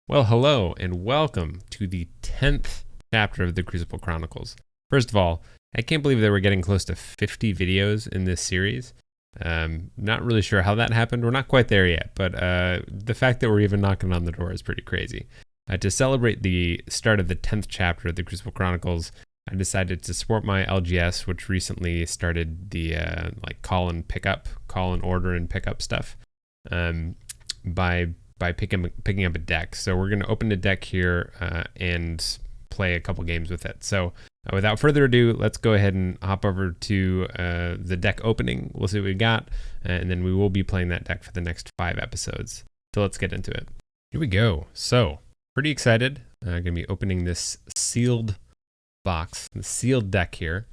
Well, hello and welcome to the 10th chapter of the Crucible Chronicles. First of all, I can't believe that we're getting close to 50 videos in this series. Not really sure how that happened. We're not quite there yet, but the fact that we're even knocking on the door is pretty crazy. To celebrate the start of the 10th chapter of the Crucible Chronicles, I decided to support my LGS, which recently started the call and order and pick up stuff by picking up a deck. So we're going to open the deck here and play a couple games with it. So without further ado, let's go ahead and hop over to the deck opening. We'll see what we got, and then we will be playing that deck for the next 5 episodes. So let's get into it. Here we go. So pretty excited. I'm going to be opening this sealed box, the sealed deck here.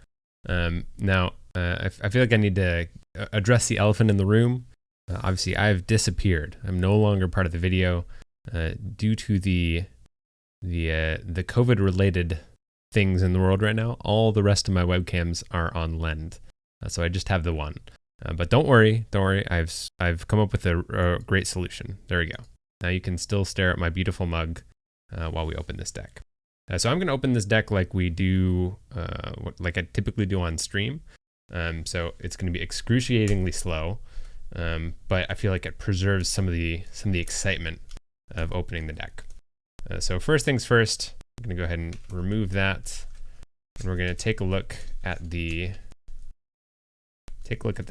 Now, I feel like I need to address the elephant in the room. Obviously, I've disappeared. I'm no longer part of the video due to the COVID-related things in the world right now. All the rest of my webcams are on Lend, so I just have the one. But don't worry. I've come up with a great solution. There we go. Now you can still stare at my beautiful mug while we open this deck. So I'm going to open this deck like we do, like I typically do on stream. So it's going to be excruciatingly slow. But I feel like it preserves some of the excitement of opening the deck. So first things first, I'm going to go ahead and remove that, and we're going to take a look at the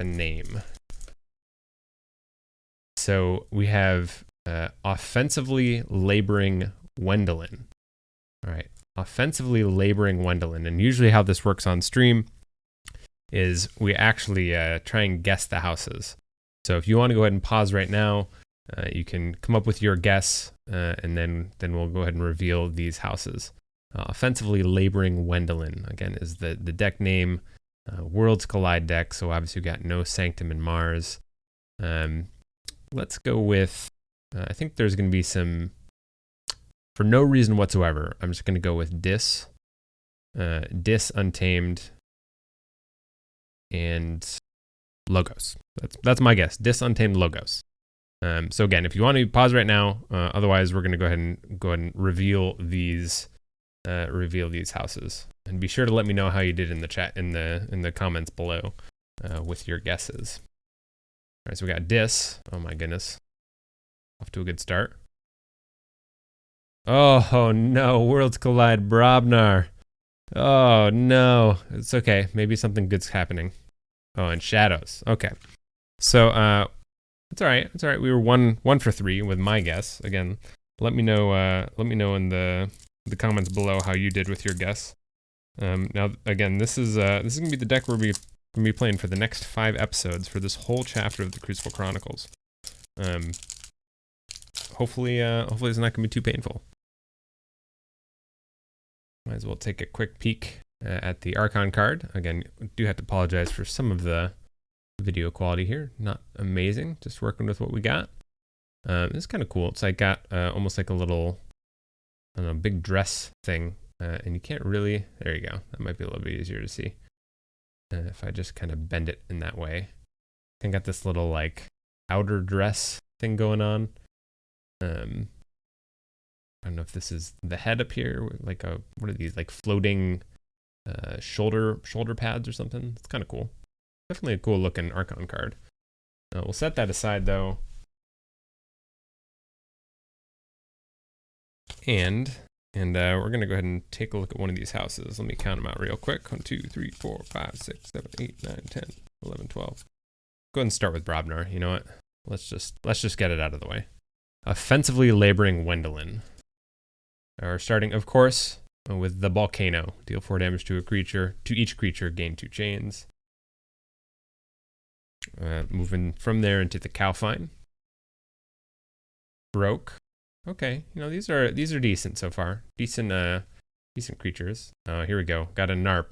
name. So we have offensively laboring Wendelin. All right, offensively laboring Wendelin, and usually how this works on stream is we actually try and guess the houses. So if you want to go ahead and pause right now, you can come up with your guess, and then we'll go ahead and reveal these houses. Offensively Laboring Wendelin, again, is the deck name. Worlds Collide deck, so obviously we got no Sanctum and Mars. Let's go with, I think there's going to be some, for no reason whatsoever, I'm just going to go with Dis, Untamed, and Logos. That's my guess. Dis, Untamed, Logos. So again, if you want to pause right now, otherwise we're going to go ahead and reveal these houses, and be sure to let me know how you did in the chat in the comments below with your guesses. All right, so we got Dis. Oh my goodness, off to a good start. Oh no, Worlds Collide Brobnar. Oh no, it's okay. Maybe something good's happening. Oh, and Shadows. Okay. So it's all right. It's all right. We were one for 3 with my guess. Again, let me know in the comments below how you did with your guess. Now again, this is gonna be the deck we're gonna be playing for the next 5 episodes for this whole chapter of the Crucible Chronicles. Hopefully it's not gonna be too painful. Might as well take a quick peek at the Archon card. Again, I do have to apologize for some of the video quality here. Not amazing, just working with what we got. It's kind of cool. It's like got almost like a little, I don't know, big dress thing. And you can't really, there you go. That might be a little bit easier to see. If I just kind of bend it in that way. I got this little like outer dress thing going on. I don't know if this is the head up here, like what are these, like floating shoulder pads or something? It's kind of cool. Definitely a cool looking Archon card. We'll set that aside though. And we're gonna go ahead and take a look at one of these houses. Let me count them out real quick. 1, 2, 3, 4, 5, 6, 7, 8, 9, 10, 11, 12. Go ahead and start with Brobnar. You know what? Let's just get it out of the way. Offensively Laboring Wendelin. We're starting, of course, with the Volcano. Deal 4 damage to each creature, gain 2 chains. Moving from there into the Calfine. Broke. Okay, you know, these are decent so far. Decent creatures. Here we go. Got a Narp.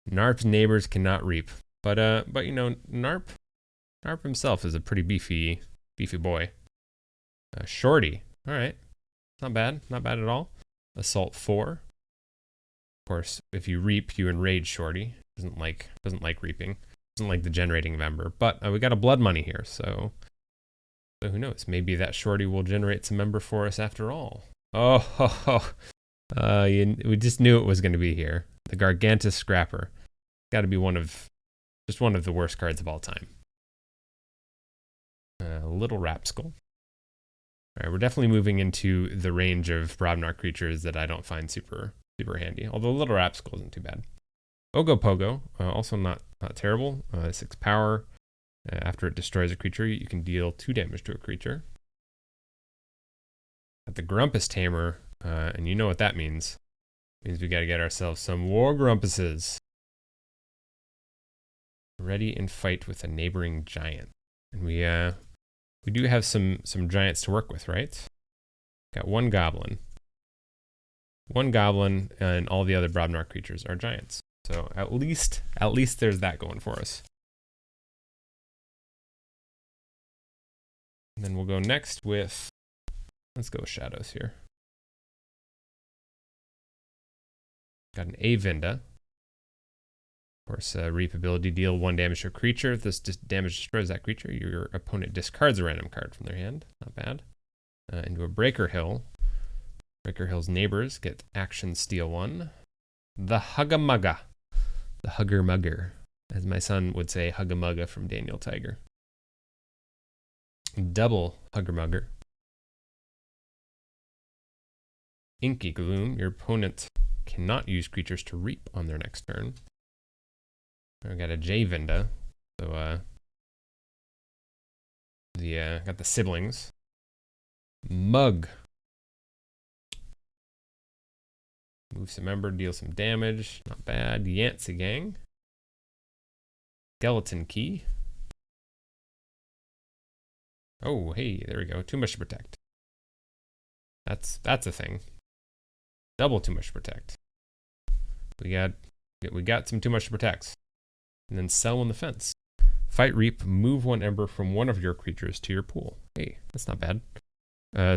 Narp's neighbors cannot reap. But you know, Narp himself is a pretty beefy boy. Shorty. All right. Not bad at all. Assault 4. Of course, if you reap, you enrage Shorty. Doesn't like reaping. Doesn't like the generating of Ember. But we got a blood money here, so So who knows? Maybe that shorty will generate some member for us after all. Oh, we just knew it was going to be here. The Gargantus Scrapper. Got to be just one of the worst cards of all time. Little Rapskull. All right, we're definitely moving into the range of Brobnar creatures that I don't find super handy. Although Little Rapskull isn't too bad. Ogopogo, also not terrible. 6 power. After it destroys a creature, you can deal 2 damage to a creature. Got the Grumpus Tamer, and you know what that means. It means we got to get ourselves some War Grumpuses. Ready in fight with a neighboring giant. And we do have some giants to work with, right? Got 1 goblin. 1 goblin, and all the other Brobnar creatures are giants. So at least there's that going for us. And then we'll go next with, let's go with shadows here. Got an Avinda. Of course, Reap ability, deal 1 damage to a creature. If this damage destroys that creature, your opponent discards a random card from their hand. Not bad. Into a Breaker Hill. Breaker Hill's neighbors get action steal 1. The Hugga-Mugga. The Hugger-Mugger. As my son would say, Hugga-Mugga from Daniel Tiger. Double Hugger-Mugger. Inky Gloom. Your opponent cannot use creatures to reap on their next turn. I got a Javinda. So got the siblings. Mug. Move some member, deal some damage. Not bad. Yancey Gang. Skeleton Key. Oh, hey, there we go. Too much to protect. That's a thing. Double too much to protect. We got some too much to protect. And then sell on the fence. Fight Reap, move 1 ember from one of your creatures to your pool. Hey, that's not bad.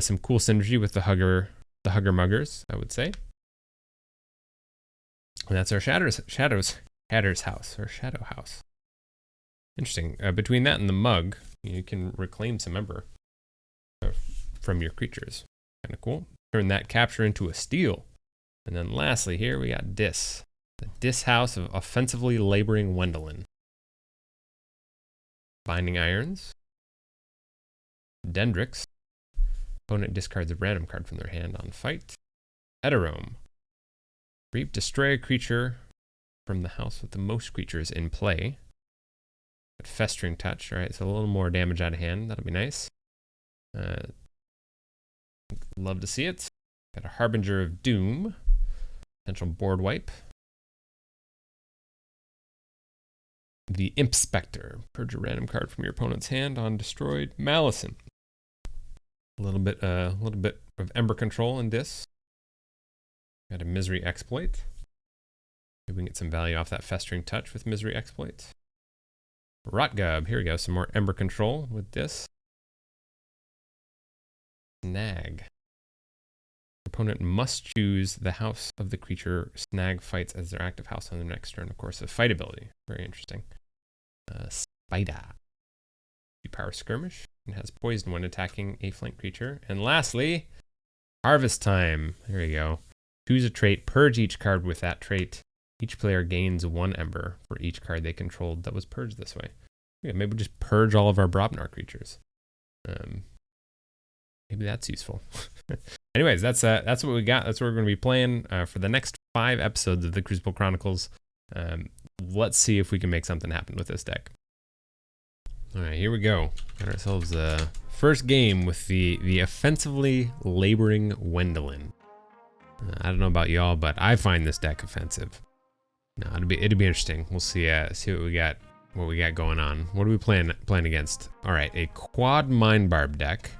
Some cool synergy with the Hugger-Muggers, I would say. And that's our Hatter's House, or Shadow House. Interesting. Between that and the Mug, you can reclaim some member from your creatures. Kind of cool. Turn that capture into a steal. And then lastly here we got Dis. The Dis House of Offensively Laboring Wendelin. Binding Irons. Dendrix. Opponent discards a random card from their hand on fight. Eterome. Reap, destroy a creature from the house with the most creatures in play. But Festering Touch, alright, so a little more damage out of hand. That'll be nice. Love to see it. Got a Harbinger of Doom. Potential board wipe. The Imp Spectre. Purge a random card from your opponent's hand on destroyed Malison. A little bit of Ember Control in this. Got a Misery Exploit. Maybe we can get some value off that Festering Touch with Misery Exploit. Rotgub. Here we go. Some more Ember Control with this. Snag. Opponent must choose the house of the creature Snag fights as their active house on their next turn. Of course, a fight ability. Very interesting. Spider. 2-power Skirmish. And has poison when attacking a flank creature. And lastly, Harvest Time. There you go. Choose a trait. Purge each card with that trait. Each player gains 1 ember for each card they controlled that was purged this way. Yeah, maybe we'll just purge all of our Brobnar creatures. Maybe that's useful. Anyways, that's what we got. That's what we're going to be playing for the next 5 episodes of the Crucible Chronicles. Let's see if we can make something happen with this deck. All right, here we go. Got ourselves a first game with the Offensively Laboring Wendelin. I don't know about y'all, but I find this deck offensive. No, it'd be interesting. We'll see what we got going on. What are we playing against? All right, a Quad Mindbarb deck.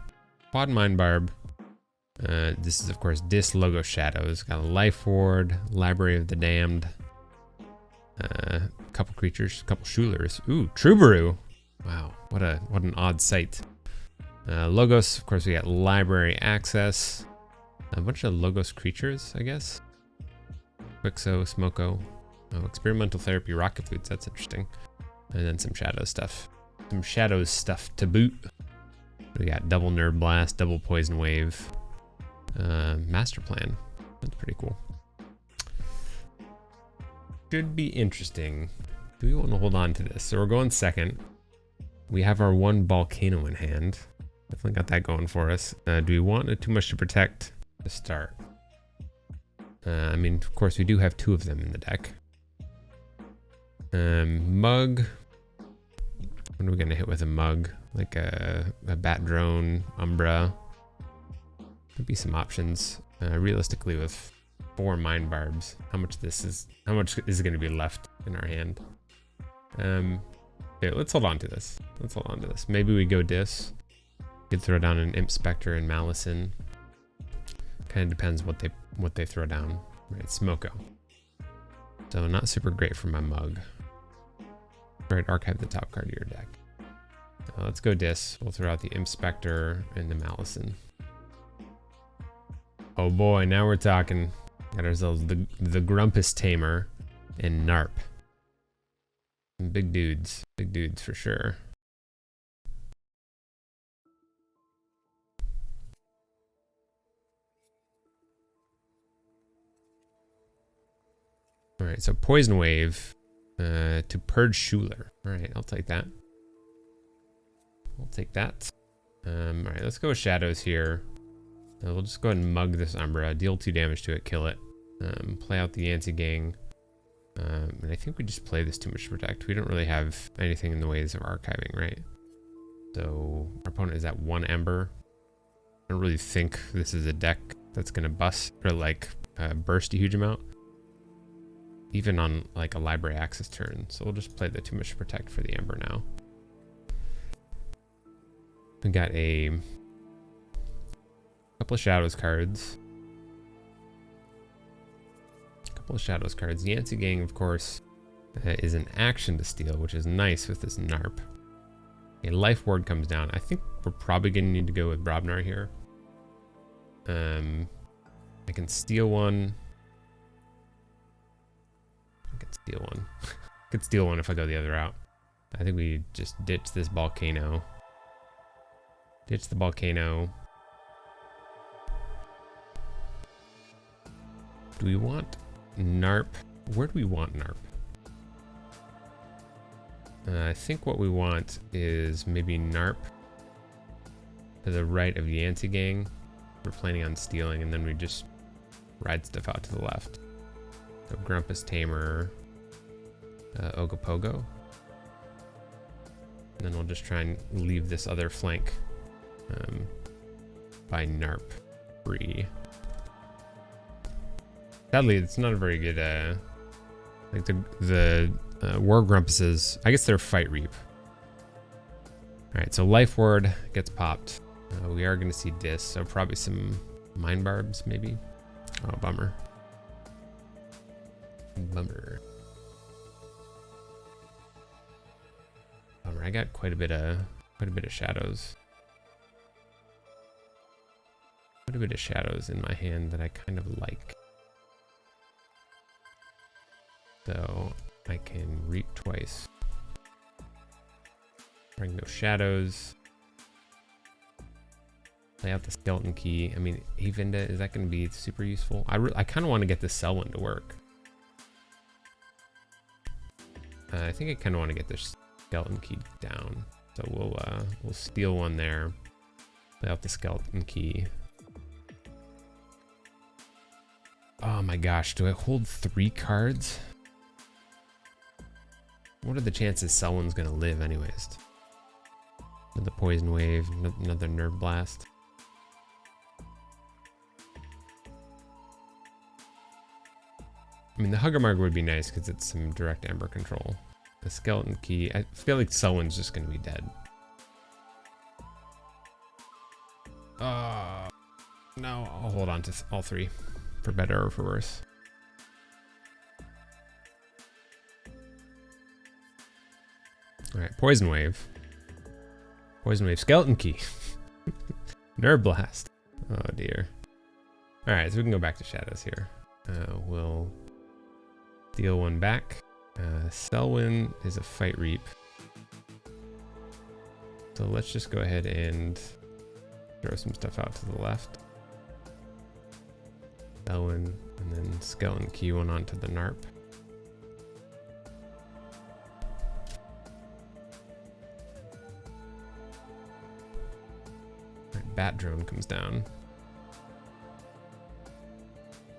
Quad Mindbarb. This is of course Dis Logo Shadows. Got a Life Ward, Library of the Damned, a couple creatures, a couple Shulers. Ooh, Troubadour. Wow, what an odd sight. Logos, of course we got Library Access. A bunch of Logos creatures, I guess. Quixo, Smoko. Oh, Experimental Therapy, Rocket Boots, that's interesting. And then some Shadow stuff. Some Shadows stuff to boot. We got double Nerve Blast, double Poison Wave, Master Plan. That's pretty cool. Should be interesting. Do we want to hold on to this? So we're going second. We have our one Volcano in hand. Definitely got that going for us. Do we want it too much to protect to start? I mean, of course, we do have two of them in the deck. Mug. What are we gonna hit with a mug? Like a Bat Drone, Umbra. Could be some options. Realistically, with 4 Mind Barbs, how much is going to be left in our hand? Okay, let's hold on to this. Maybe we go Dis. Could throw down an Imp Spectre and Malison. Kind of depends what they throw down. Right, Smoko. So not super great for my mug. Right, archive the top card of your deck. Let's go Dis. We'll throw out the Imp Spectre and the Malison. Oh boy, now we're talking. Got ourselves the Grumpus Tamer and Narp. Big dudes for sure. All right, so Poison Wave to Purge Schuler. All right, I'll take that. All right, let's go with Shadows here. We'll just go ahead and mug this Umbra, deal 2 damage to it, kill it. Play out the Anti-Gang. And I think we just play this too much to protect. We don't really have anything in the ways of archiving, right? So our opponent is at 1 Ember. I don't really think this is a deck that's gonna bust or like burst a huge amount, even on like a Library Access turn. So we'll just play the too much to protect for the Ember now. We got a couple of Shadows cards. The Anti-Gang, of course, is an action to steal, which is nice with this Narp. A Life Ward comes down. I think we're probably going to need to go with Brobnar here. I can steal one. Could steal one if I go the other route. I think we just ditch this Volcano. Ditch the Volcano. Do we want Narp? Where do we want Narp? I think what we want is maybe Narp to the right of the Anti-Gang. We're planning on stealing, and then we just ride stuff out to the left. So Grumpus Tamer, Ogopogo. And then we'll just try and leave this other flank by Narp free. Sadly, it's not a very good, like the War Grumpuses, I guess they're Fight Reap. All right, so Life Ward gets popped. We are gonna see Dis, so probably some Mind Barbs, maybe. Oh, bummer. Bummer. I got quite a bit of shadows. Quite a bit of shadows in my hand that I kind of like. So I can reap twice. Bring no shadows. Play out the Skeleton Key. I mean, Avinda, is that going to be super useful? I kind of want to get this Selwyn to work. I think I kind of want to get this Skeleton Key down. So we'll steal one there. Play out the Skeleton Key. Oh my gosh, do I hold 3 cards? What are the chances Selwyn's gonna live anyways? Another Poison Wave, another Nerve Blast. I mean, the Huggermarg would be nice because it's some direct Ember control. The Skeleton Key, I feel like Selwyn's just gonna be dead. No, I'll hold on to all 3, for better or for worse. All right, Poison Wave. Poison Wave, Skeleton Key. Nerve Blast. Oh dear. All right, so we can go back to Shadows here. We'll deal one back. Selwyn is a Fight Reap. So let's just go ahead and Throw some stuff out to the left. Elwyn, and then Skeleton Key one onto the NARP. Alright, Bat Drone comes down.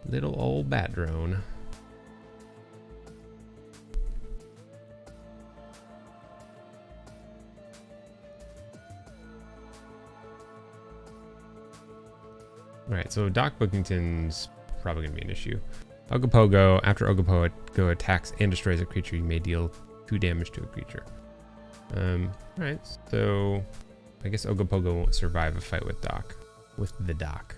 Little old Bat Drone. Alright, so Doc Bookington's probably going to be an issue. Ogopogo, after Ogopogo attacks and destroys a creature, you may deal 2 damage to a creature. Alright, so I guess Ogopogo won't survive a fight with Doc. With the Doc.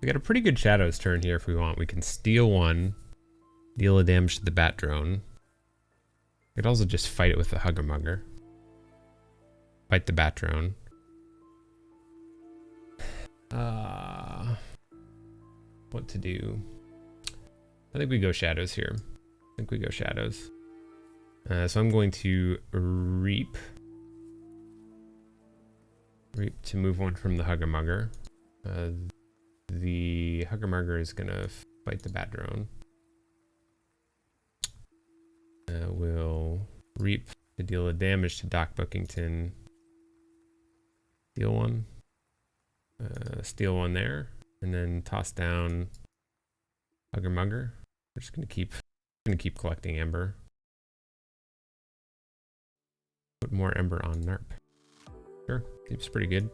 We got a pretty good Shadows turn here if we want. We can steal 1, deal a damage to the Bat Drone. We could also just fight it with the Hugger Mugger. Fight the Bat Drone. What to do? I think we go Shadows here. So I'm going to Reap. Reap to move 1 from the Hugger Mugger. The Hugger Mugger is going to fight the Bat Drone. We'll Reap to deal a damage to Doc Bookington. Steal 1. Steal 1 there. And then toss down Hugger Mugger. We're just gonna keep collecting Ember. Put more Ember on NARP. Sure, seems pretty good.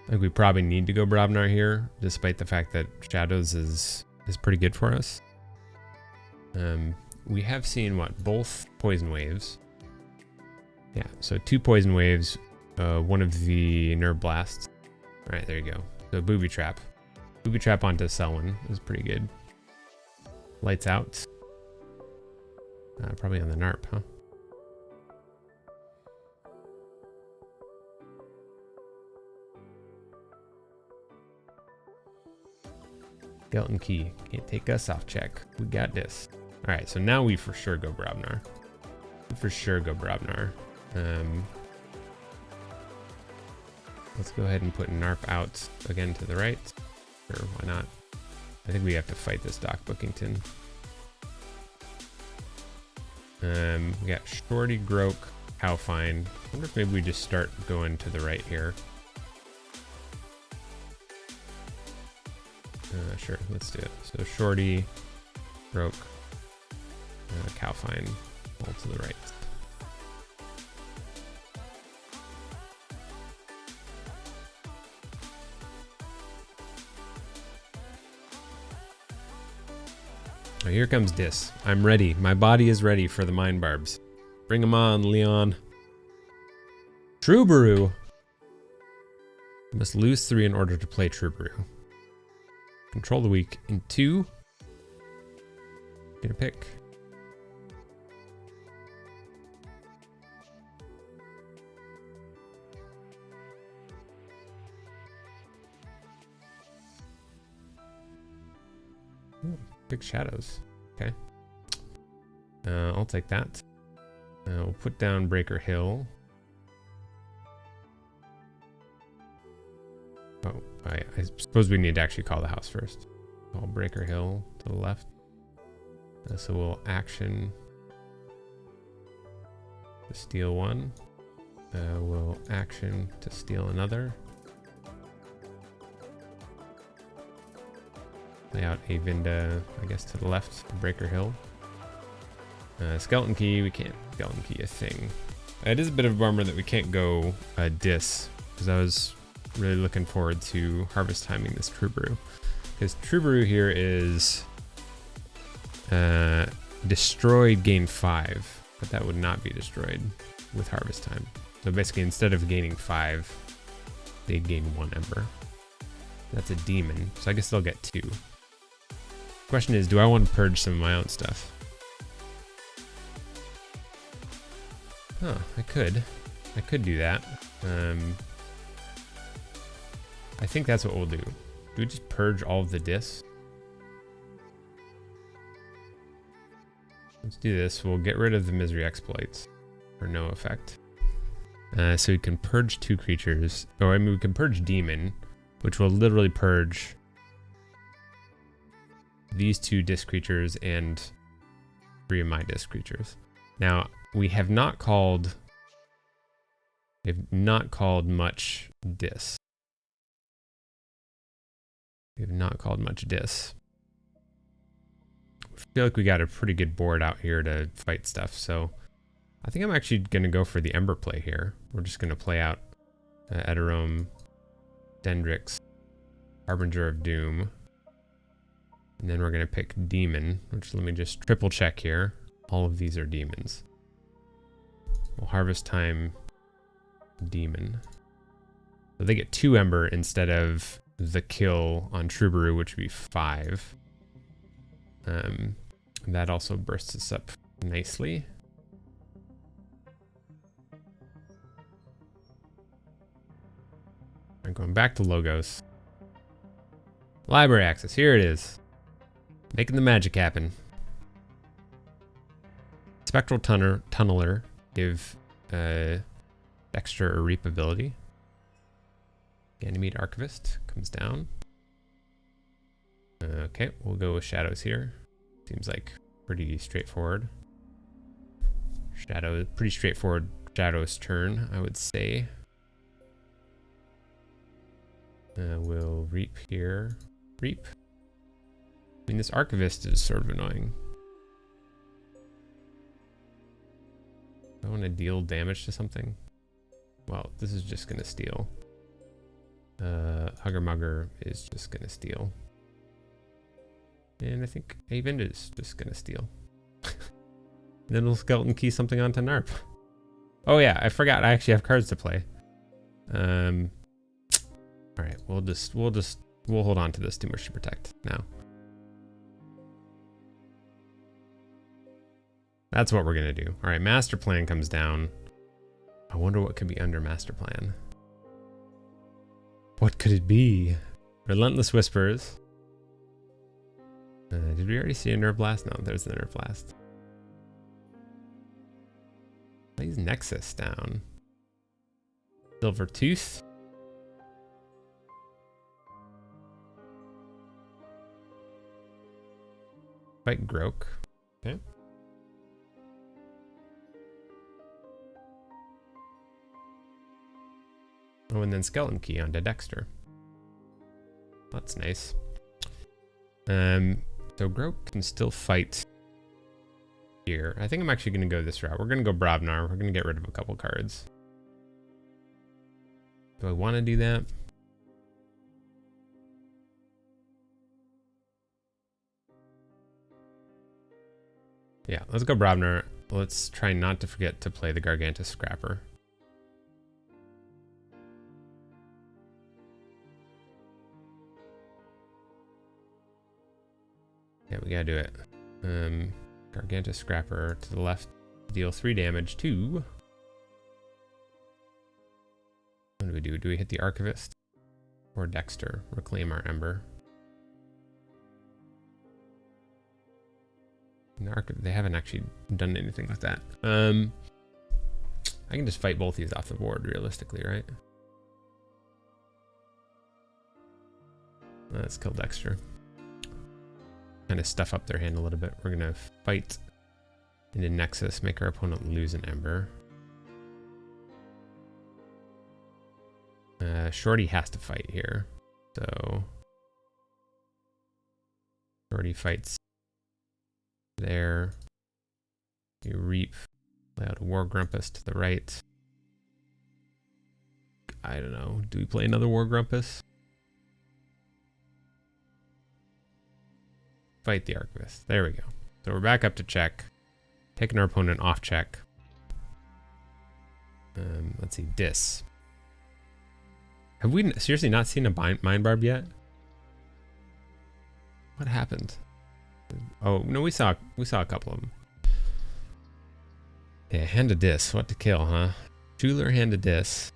I think we probably need to go Brobnar here, despite the fact that Shadows is pretty good for us. We have seen both Poison Waves. Yeah, so 2 Poison Waves, 1 of the Nerve Blasts. All right, there you go. So Booby Trap. Booby Trap onto Selwyn is pretty good. Lights Out. Probably on the NARP, huh? Skeleton Key. Can't take us off check. We got this. Alright, so now we for sure go Brobnar. Let's go ahead and put NARP out again to the right. Sure, why not? I think we have to fight this Doc Bookington. We got Shorty, Groke, Cowfine. I wonder if maybe we just start going to the right here. Sure, let's do it. So Shorty, Groke, Cowfine, all to the right. Oh, here comes Dis. I'm ready. My body is ready for the Mind Barbs. Bring them on, Leon. Troubadour. You must lose 3 in order to play Troubadour. Control the weak in 2. Get a pick. Ooh, big Shadows. Okay. I'll take that. We'll put down Breaker Hill. Oh, I suppose we need to actually call the house first. Call Breaker Hill to the left. So we'll action to steal 1. We'll action to steal another. Lay out Avinda, I guess, to the left to Breaker Hill. Skeleton Key, we can't Skeleton Key a thing. It is a bit of a bummer that we can't go Dis, because I was really looking forward to harvest timing this Troubadour, because Troubadour here is destroyed gain 5, but that would not be destroyed with harvest time. So basically, instead of gaining 5, they'd gain 1 Ember. That's a demon, so I guess they'll get 2. Question is, do I want to purge some of my own stuff? Oh, I could do that. I think that's what we'll do. Do we just purge all of the discs? Let's do this. We'll get rid of the misery exploits for no effect. So we can purge 2 creatures. Or I mean, we can purge demon, which will literally purge these 2 disc creatures and 3 of my disc creatures. Now, we have not called much dis. We have not called much dis. I feel like we got a pretty good board out here to fight stuff, so I think I'm actually going to go for the Ember play here. We're just going to play out Eterome, Dendrix, Harbinger of Doom, and then we're going to pick Demon, which let me just triple check here. All of these are demons. We'll Harvest Time Demon. So they get 2 Ember instead of the kill on Troubadour, which would be 5. That also bursts us up nicely. I'm going back to logos. Library access, here it is. Making the magic happen. Spectral Tunneler, give Dexter a Reap ability. Ganymede Archivist comes down. Okay, we'll go with Shadows here. Seems like pretty straightforward. Pretty straightforward Shadows turn, I would say. We'll Reap here. Reap. I mean, this Archivist is sort of annoying. I want to deal damage to something. Well, this is just going to steal. Hugger Mugger is just going to steal. And I think Haven is just going to steal. Then we'll Skeleton Key something onto Narp. Oh yeah, I forgot. I actually have cards to play. All right, we'll hold on to this Too Much to Protect now. That's what we're gonna do. All right, Master Plan comes down. I wonder what could be under Master Plan. What could it be? Relentless Whispers. Did we already see a Nerve Blast? No, there's the Nerve Blast. Lays Nexus down. Silver Tooth. Fight Grok. Okay. Oh, and then Skeleton Key onto Dexter. That's nice. So Grok can still fight here. I think I'm actually going to go this route. We're going to go Brobnar. We're going to get rid of a couple cards. Do I want to do that? Yeah, let's go Brobnar. Let's try not to forget to play the Gargantus Scrapper. Yeah, we gotta do it. Gargantus Scrapper to the left, deal 3 damage to... What do we do? Do we hit the Archivist? Or Dexter? Reclaim our Ember. They haven't actually done anything with that. I can just fight both these off the board, realistically, right? Let's kill Dexter. Kind of stuff up their hand a little bit. We're gonna fight into Nexus, make our opponent lose an Ember. Shorty has to fight here, so Shorty fights there. You Reap, play out a War Grumpus to the right. I don't know. Do we play another War Grumpus? Fight the Archivist. There we go. So we're back up to check. Taking our opponent off check. Let's see. Dis. Have we seriously not seen a Mind Barb yet? What happened? Oh no, we saw a couple of them. Yeah, Hand of Dis. What to kill, huh? Jeweler, Hand of Dis.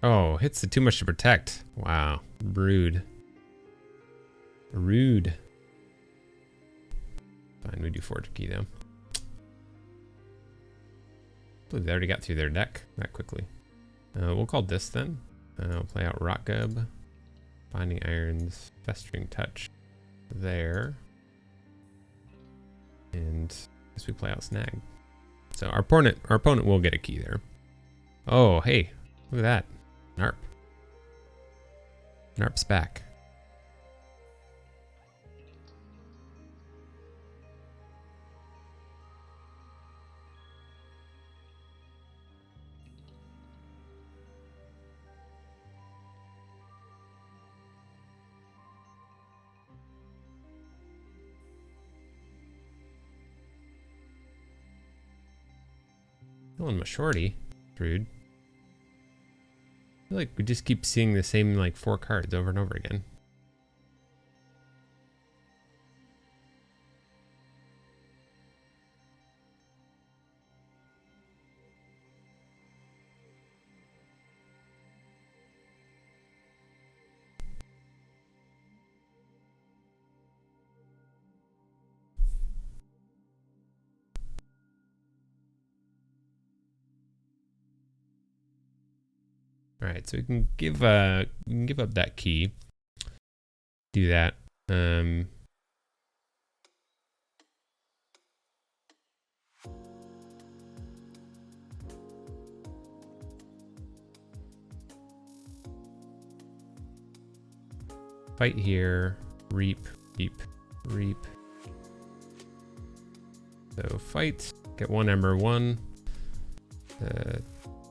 Oh, hits the too much to protect. Wow. Rude. Rude. Fine, we do forge a key though. I believe they already got through their deck that quickly. We'll call this then. We'll play out Rock Gub, Binding Irons, Festering Touch there. And I guess we play out Snag. So our opponent will get a key there. Oh, hey, look at that. Narp. Narp's back. Killing my shorty. Rude. I feel like we just keep seeing the same like 4 cards over and over again. All right, so we can give up that key. Do that. Fight here. Reap. Reap. So fight. Get 1 ember. 1,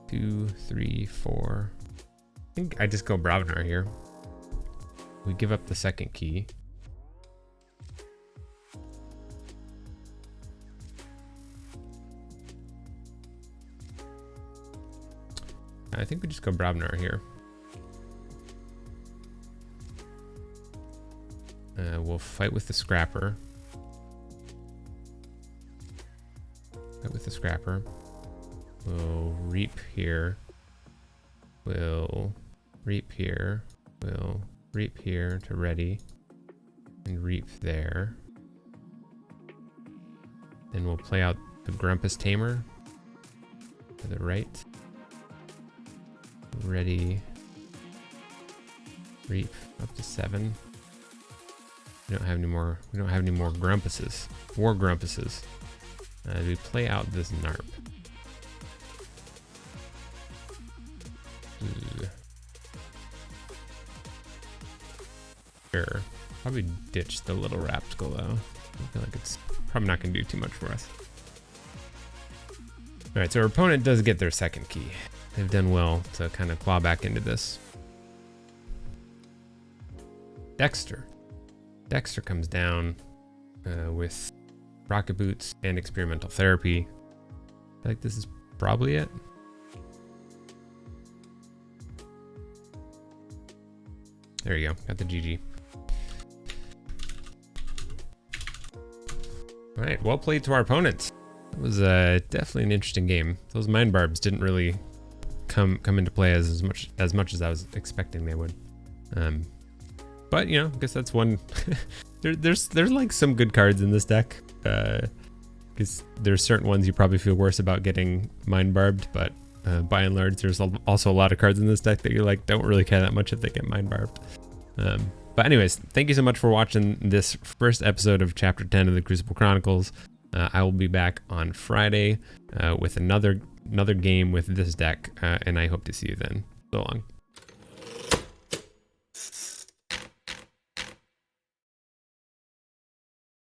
2, 3, 4. I think I just go Bravnar here. We give up the second key. I think we just go Bravnar here. We'll fight with the Scrapper. Fight with the Scrapper. We'll reap here. We'll reap here. We'll reap here to ready. And reap there. Then we'll play out the Grumpus Tamer to the right. Ready. Reap up to 7. We don't have any more Grumpuses. 4 Grumpuses. We play out this Narp. Sure. Probably ditch the little Raptical though. I feel like it's probably not going to do too much for us. Alright, so our opponent does get their second key. They've done well to kind of claw back into this. Dexter. Dexter comes down with Rocket Boots and Experimental Therapy. I feel like this is probably it. There you go, got the GG. All right, well played to our opponents. It was definitely an interesting game. Those Mind Barbs didn't really come into play as much as I was expecting they would. But you know, I guess that's one. there's like some good cards in this deck. Because there's certain ones you probably feel worse about getting Mind Barbed, but by and large, there's also a lot of cards in this deck that you like don't really care that much if they get Mind Barbed. But anyways, thank you so much for watching this first episode of Chapter 10 of the Crucible Chronicles. I will be back on Friday with another game with this deck, and I hope to see you then. So long.